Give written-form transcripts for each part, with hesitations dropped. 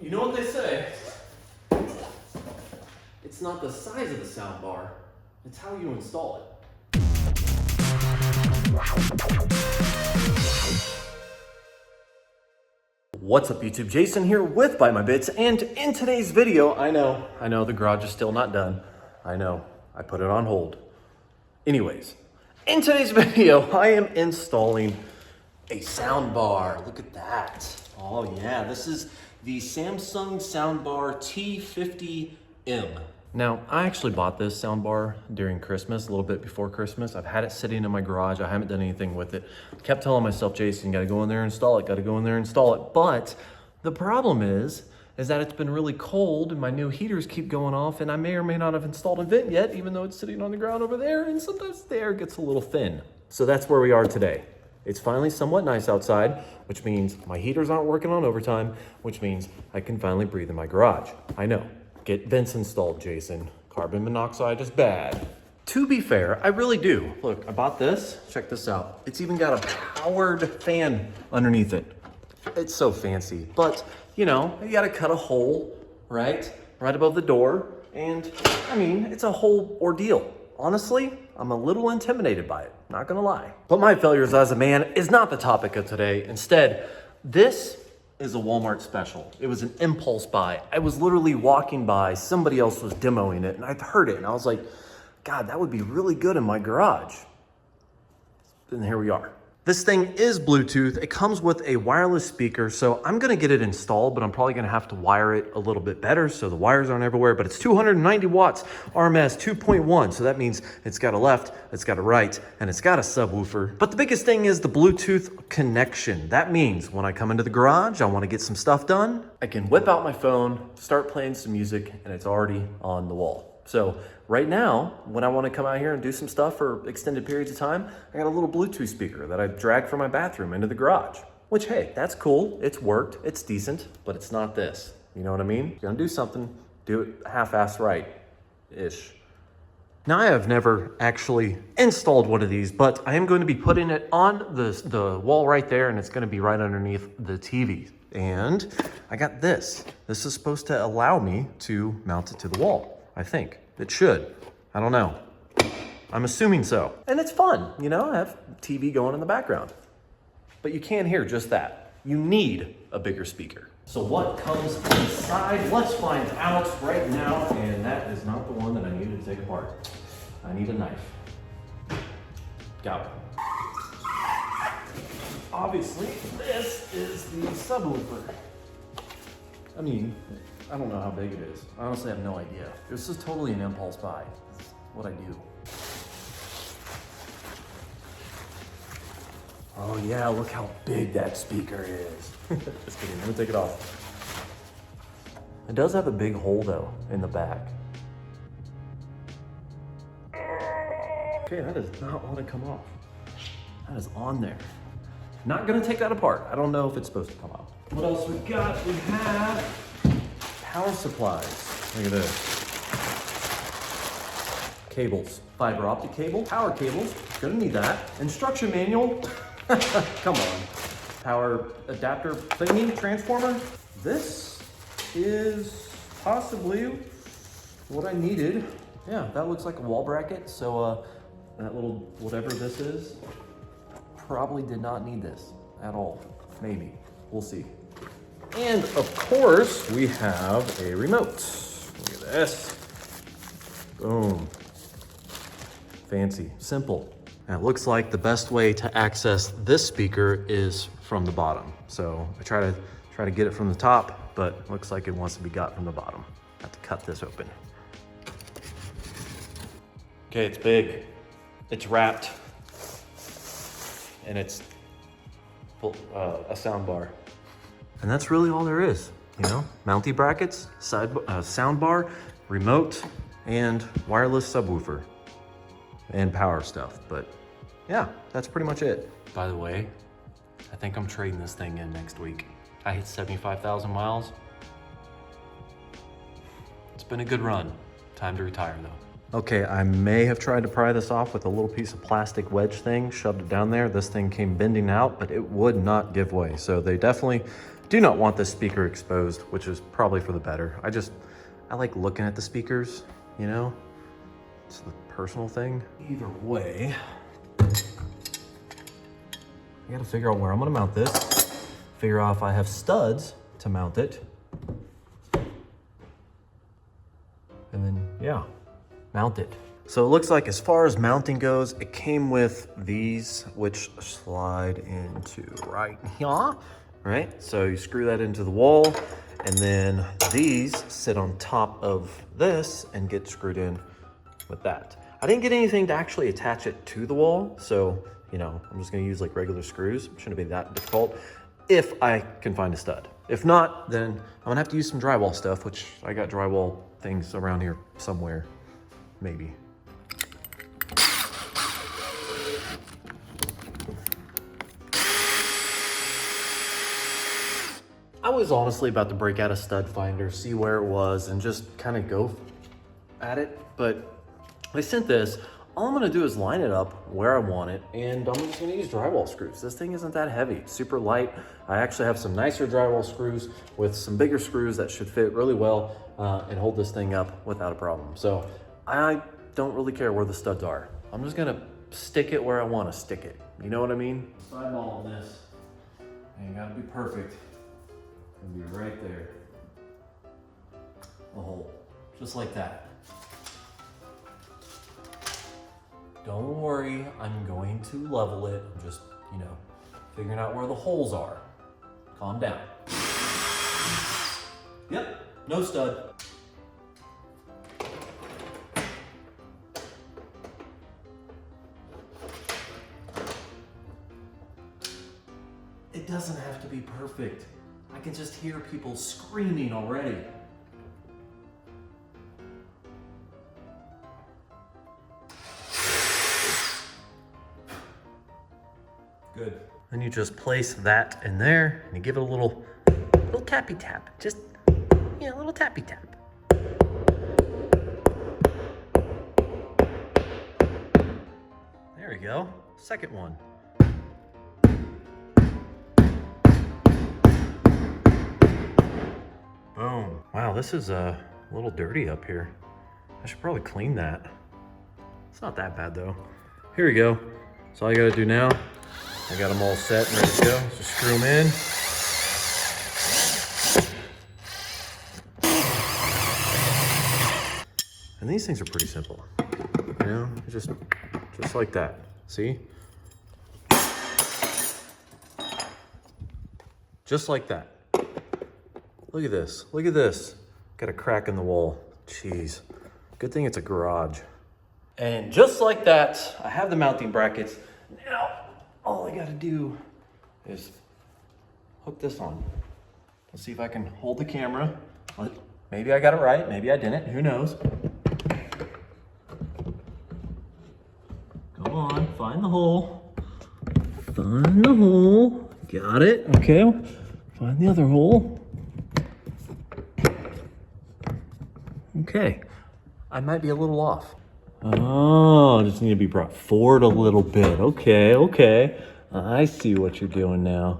You know what they say? It's not the size of the sound bar, it's how you install it. What's up YouTube, Jason here with Buy My Bits, and in today's video, I know the garage is still not done. I know, I put it on hold. Anyways, in today's video, I am installing a sound bar. Look at that. Oh yeah, this is the Samsung Sound Bar T50M. Now, I actually bought this sound bar during Christmas, a little bit before Christmas. I've had it sitting in my garage. I haven't done anything with it. Kept telling myself, Jason, you gotta go in there and install it, gotta go in there and install it. But the problem is that it's been really cold and my new heaters keep going off and I may or may not have installed a vent yet, even though it's sitting on the ground over there, and sometimes the air gets a little thin. So that's where we are today. It's finally somewhat nice outside, which means my heaters aren't working on overtime, which means I can finally breathe in my garage. I know. Get vents installed, Jason. Carbon monoxide is bad. To be fair, I really do. Look, I bought this. Check this out. It's even got a powered fan underneath it. It's so fancy. But, you know, you gotta cut a hole, right above the door. And, I mean, it's a whole ordeal. Honestly, I'm a little intimidated by it, not gonna lie. But my failures as a man is not the topic of today. Instead, this is a Walmart special. It was an impulse buy. I was literally walking by, somebody else was demoing it, and I heard it, and I was like, God, that would be really good in my garage. And here we are. This thing is Bluetooth. It comes with a wireless speaker, so I'm gonna get it installed, but I'm probably gonna have to wire it a little bit better so the wires aren't everywhere, but it's 290 watts, RMS 2.1, so that means it's got a left, it's got a right, and it's got a subwoofer. But the biggest thing is the Bluetooth connection. That means when I come into the garage, I wanna get some stuff done, I can whip out my phone, start playing some music, and it's already on the wall. So right now, when I want to come out here and do some stuff for extended periods of time, I got a little Bluetooth speaker that I dragged from my bathroom into the garage. Which, hey, that's cool. It's worked. It's decent, but it's not this. You know what I mean? If you're gonna do something, do it half-assed right-ish. Now, I have never actually installed one of these, but I am going to be putting it on the wall right there, and it's going to be right underneath the TV. And I got this. This is supposed to allow me to mount it to the wall. I think it should. I don't know. I'm assuming so. And it's fun, you know, I have TV going in the background. But you can't hear just that. You need a bigger speaker. So what comes inside? Let's find out right now. And that is not the one that I needed to take apart. I need a knife. Got it. Obviously, this is the subwoofer. I mean, I don't know how big it is. I honestly have no idea. This is totally an impulse buy. This is what I do. Oh yeah, look how big that speaker is. Just kidding, let me take it off. It does have a big hole though, in the back. Okay, that does not want to come off. That is on there. Not gonna take that apart. I don't know if it's supposed to come off. What else we got? We have power supplies. Look at this. Cables. Fiber optic cable. Power cables. Gonna need that. Instruction manual. Come on. Power adapter thingy, transformer. This is possibly what I needed. Yeah, that looks like a wall bracket. So that little whatever this is, probably did not need this at all. Maybe. We'll see. And of course, we have a remote. Look at this. Boom. Fancy, simple. And it looks like the best way to access this speaker is from the bottom. So I try to get it from the top, but it looks like it wants to be got from the bottom. I have to cut this open. Okay, it's big. It's wrapped. And it's a sound bar. And that's really all there is, you know? Mounty brackets, sound bar, remote, and wireless subwoofer, and power stuff. But yeah, that's pretty much it. By the way, I think I'm trading this thing in next week. I hit 75,000 miles. It's been a good run. Time to retire though. Okay, I may have tried to pry this off with a little piece of plastic wedge thing, shoved it down there. This thing came bending out, but it would not give way. So they definitely Do not want this speaker exposed, which is probably for the better. I like looking at the speakers, you know? It's the personal thing. Either way, I gotta figure out where I'm gonna mount this, figure out if I have studs to mount it, and then, yeah, mount it. So it looks like as far as mounting goes, it came with these, which slide into right here, right? So you screw that into the wall, and then these sit on top of this and get screwed in with that. I didn't get anything to actually attach it to the wall, so, you know, I'm just gonna use like regular screws. Shouldn't be that difficult if I can find a stud. If not, then I'm gonna have to use some drywall stuff, which I got drywall things around here somewhere, maybe. I was honestly about to break out a stud finder, see where it was, and just kind of go at it. But I sent this. All I'm gonna do is line it up where I want it, and I'm just gonna use drywall screws. This thing isn't that heavy, it's super light. I actually have some nicer drywall screws with some bigger screws that should fit really well and hold this thing up without a problem. So I don't really care where the studs are. I'm just gonna stick it where I wanna stick it. You know what I mean? Side wall on this, ain't gotta be perfect. It'll be right there. The hole, just like that. Don't worry, I'm going to level it. I'm just, you know, figuring out where the holes are. Calm down. Yep, no stud. It doesn't have to be perfect. I can just hear people screaming already. Good. Then you just place that in there and you give it a little tappy tap. Just, you know, a little tappy tap. There we go. Second one. Boom. Wow, this is a little dirty up here. I should probably clean that. It's not that bad though. Here we go. So all you gotta do now, I got them all set and ready to go. Just screw them in. And these things are pretty simple. You know, just like that. See? Just like that. Look at this, look at this. Got a crack in the wall, jeez. Good thing it's a garage. And just like that, I have the mounting brackets. Now, all I gotta do is hook this on. Let's see if I can hold the camera. Maybe I got it right, maybe I didn't, who knows. Come on, find the hole. Find the hole, got it, okay. Find the other hole. Okay, I might be a little off. Oh, just need to be brought forward a little bit. Okay, okay. I see what you're doing now.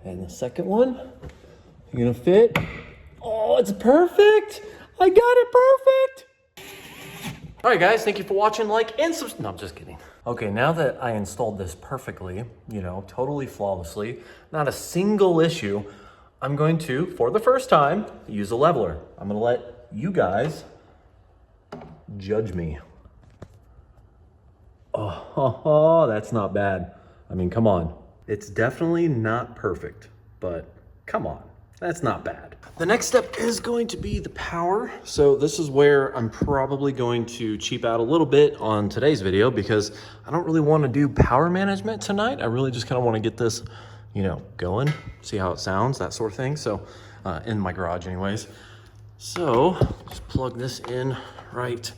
And the second one, you gonna fit? Oh, it's perfect. I got it perfect. All right, guys, thank you for watching. Like and subscribe. No, I'm just kidding. Okay, now that I installed this perfectly, you know, totally flawlessly, not a single issue, I'm going to, for the first time, use a leveler. I'm gonna let you guys judge me. Oh, that's not bad. I mean, come on. It's definitely not perfect, but come on, that's not bad. The next step is going to be the power. So this is where I'm probably going to cheap out a little bit on today's video because I don't really want to do power management tonight. I really just kind of want to get this, you know, going, see how it sounds, that sort of thing. So in my garage anyways. So just plug this in right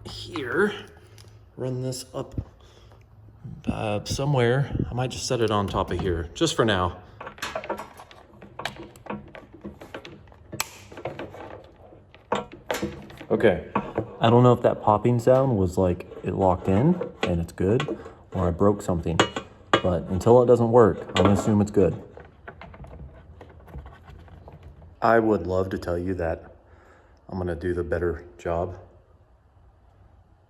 here, run this up somewhere. I might just set it on top of here, just for now. Okay, I don't know if that popping sound was like it locked in and it's good, or I broke something. but until it doesn't work, I'm gonna assume it's good. I would love to tell you that I'm gonna do the better job,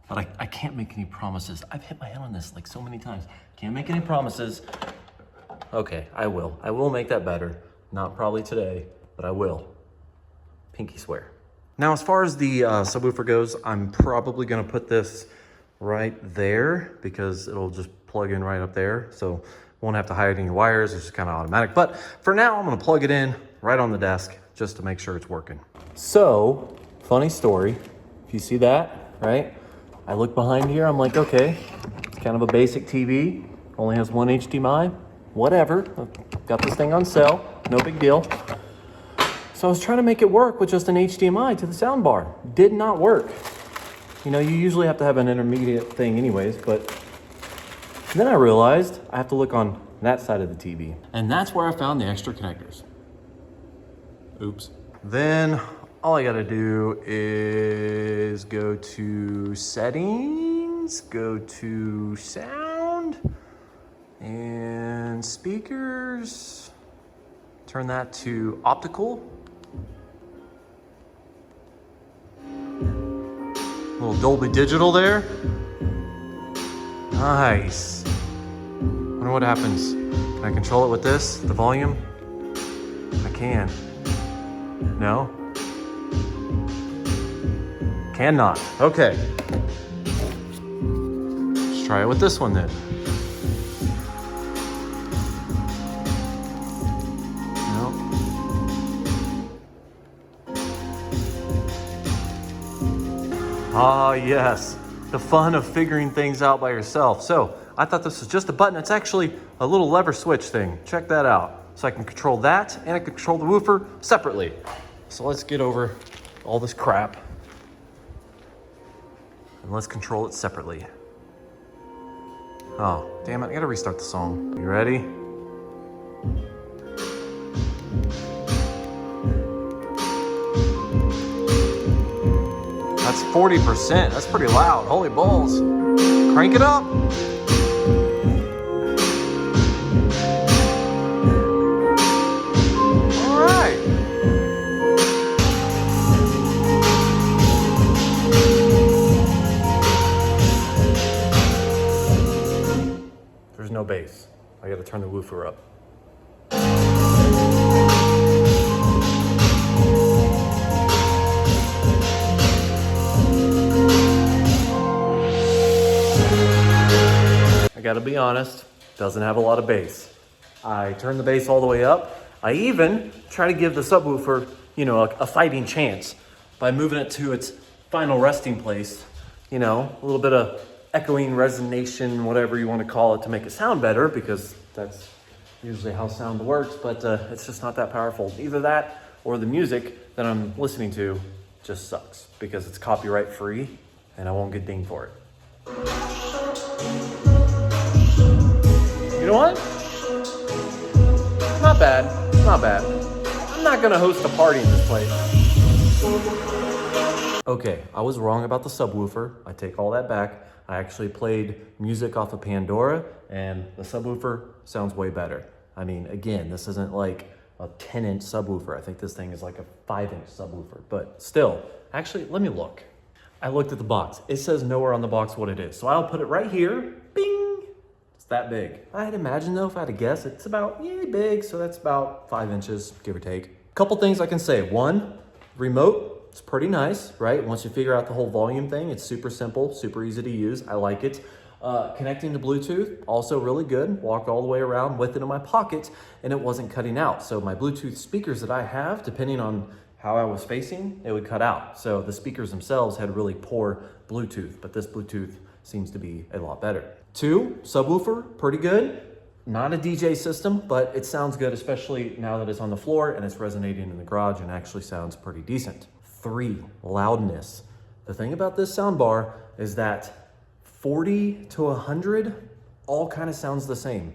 but I can't make any promises. I've hit my head on this like so many times. Can't make any promises. Okay, I will. I will make that better. Not probably today, but I will. Pinky swear. Now, as far as the subwoofer goes, I'm probably gonna put this right there because it'll just plug in right up there. So won't have to hide any wires, it's just kind of automatic. But for now, I'm gonna plug it in right on the desk just to make sure it's working. So, funny story, if you see that, right? I look behind here, I'm like, okay, it's kind of a basic TV, only has one HDMI, whatever. I've got this thing on sale, no big deal. So I was trying to make it work with just an HDMI to the sound bar. Did not work. You know, you usually have to have an intermediate thing anyways, but then I realized I have to look on that side of the TV. And that's where I found the extra connectors. Oops. Then all I gotta do is go to settings, go to sound and speakers, turn that to optical. Little Dolby Digital there. Nice. Wonder what happens. Can I control it with this, the volume? I can. No? Cannot. Okay. Let's try it with this one then. Ah, yes, the fun of figuring things out by yourself. So I thought this was just a button. It's actually a little lever switch thing. Check that out. So I can control that and I can control the woofer separately. So let's get over all this crap and let's control it separately. Oh, damn it, I gotta restart the song. You ready? That's 40%. That's pretty loud. Holy balls. Crank it up. All right. There's no bass. I got to turn the woofer up. I gotta be honest, doesn't have a lot of bass. I turn the bass all the way up. I even try to give the subwoofer, you know, a fighting chance by moving it to its final resting place. You know, a little bit of echoing, resonation, whatever you want to call it, to make it sound better, because that's usually how sound works, but it's just not that powerful. Either that or the music that I'm listening to just sucks because it's copyright free and I won't get dinged for it. You know what? Not bad, not bad. I'm not gonna host a party in this place. Okay, I was wrong about the subwoofer. I take all that back. I actually played music off of Pandora and the subwoofer sounds way better. I mean, again, this isn't like a 10-inch subwoofer. I think this thing is like a 5-inch subwoofer, but still, actually, let me look. I looked at the box. It says nowhere on the box what it is. So I'll put it right here, bing. It's that big. I'd imagine though, if I had to guess, it's about, yeah, big. So that's about 5 inches, give or take. Couple things I can say. One, remote, it's pretty nice, right? Once you figure out the whole volume thing, it's super simple, super easy to use. I like it. Connecting to Bluetooth, also really good. Walked all the way around with it in my pocket and it wasn't cutting out. So my Bluetooth speakers that I have, depending on how I was facing, it would cut out. So the speakers themselves had really poor Bluetooth, but this Bluetooth seems to be a lot better. Two, subwoofer, pretty good. Not a DJ system, but it sounds good, especially now that it's on the floor and it's resonating in the garage and actually sounds pretty decent. Three, loudness. The thing about this soundbar is that 40 to 100 all kind of sounds the same.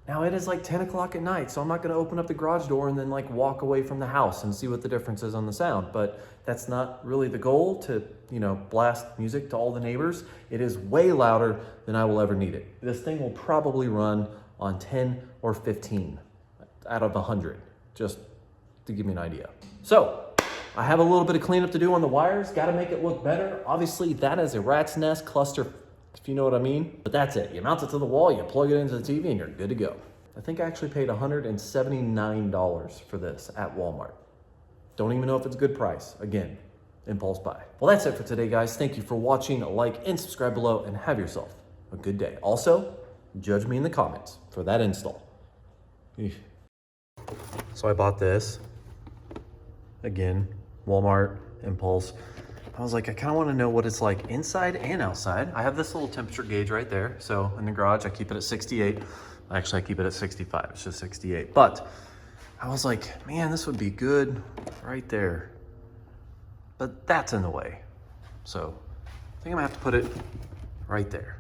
Now it is like 10 o'clock at night, so I'm not gonna open up the garage door and then like walk away from the house and see what the difference is on the sound, but that's not really the goal, to, you know, blast music to all the neighbors. It is way louder than I will ever need it. This thing will probably run on 10 or 15 out of 100, just to give me an idea. So I have a little bit of cleanup to do on the wires. Got to make it look better. Obviously, that is a rat's nest cluster, if you know what I mean. But that's it. You mount it to the wall, you plug it into the TV, and you're good to go. I think I actually paid $179 for this at Walmart. Don't even know if it's a good price. Again, impulse buy. Well, that's it for today, guys. Thank you for watching. Like and subscribe below, and have yourself a good day. Also, judge me in the comments for that install. So I bought this. Again, Walmart, impulse. I was like, I kind of want to know what it's like inside and outside. I have this little temperature gauge right there. So in the garage, I keep it at 68. Actually, I keep it at 65. It's just 68. But I was like, man, this would be good right there. But that's in the way. So I think I'm gonna have to put it right there.